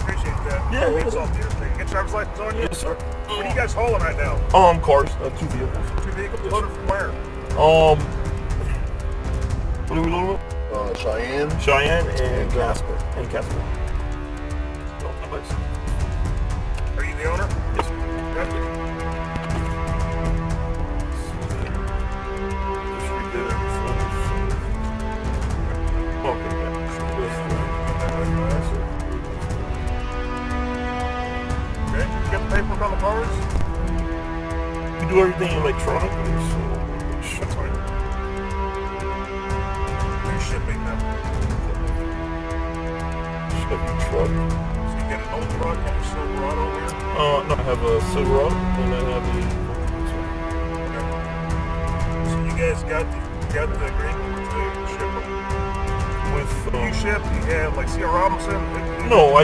appreciate that. Yeah, yeah. It's all dear thing. You get driver's license on you? Yes, sir. What are you guys hauling right now? Cars, 2 vehicles. 2 vehicles loaded from where? What are we loading with? Cheyenne and Casper. And Casper. Are you the owner? Yes, sir. Okay. Okay. You got the paperwork on the cars? We do everything electronically, so That's fine. Who's shipping them? shipping truck. So you get an old truck and a Silverado here? No, I have a Silverado and I have So you guys got the agreement to ship them? with You ship, you have like C.R. Robinson? no, I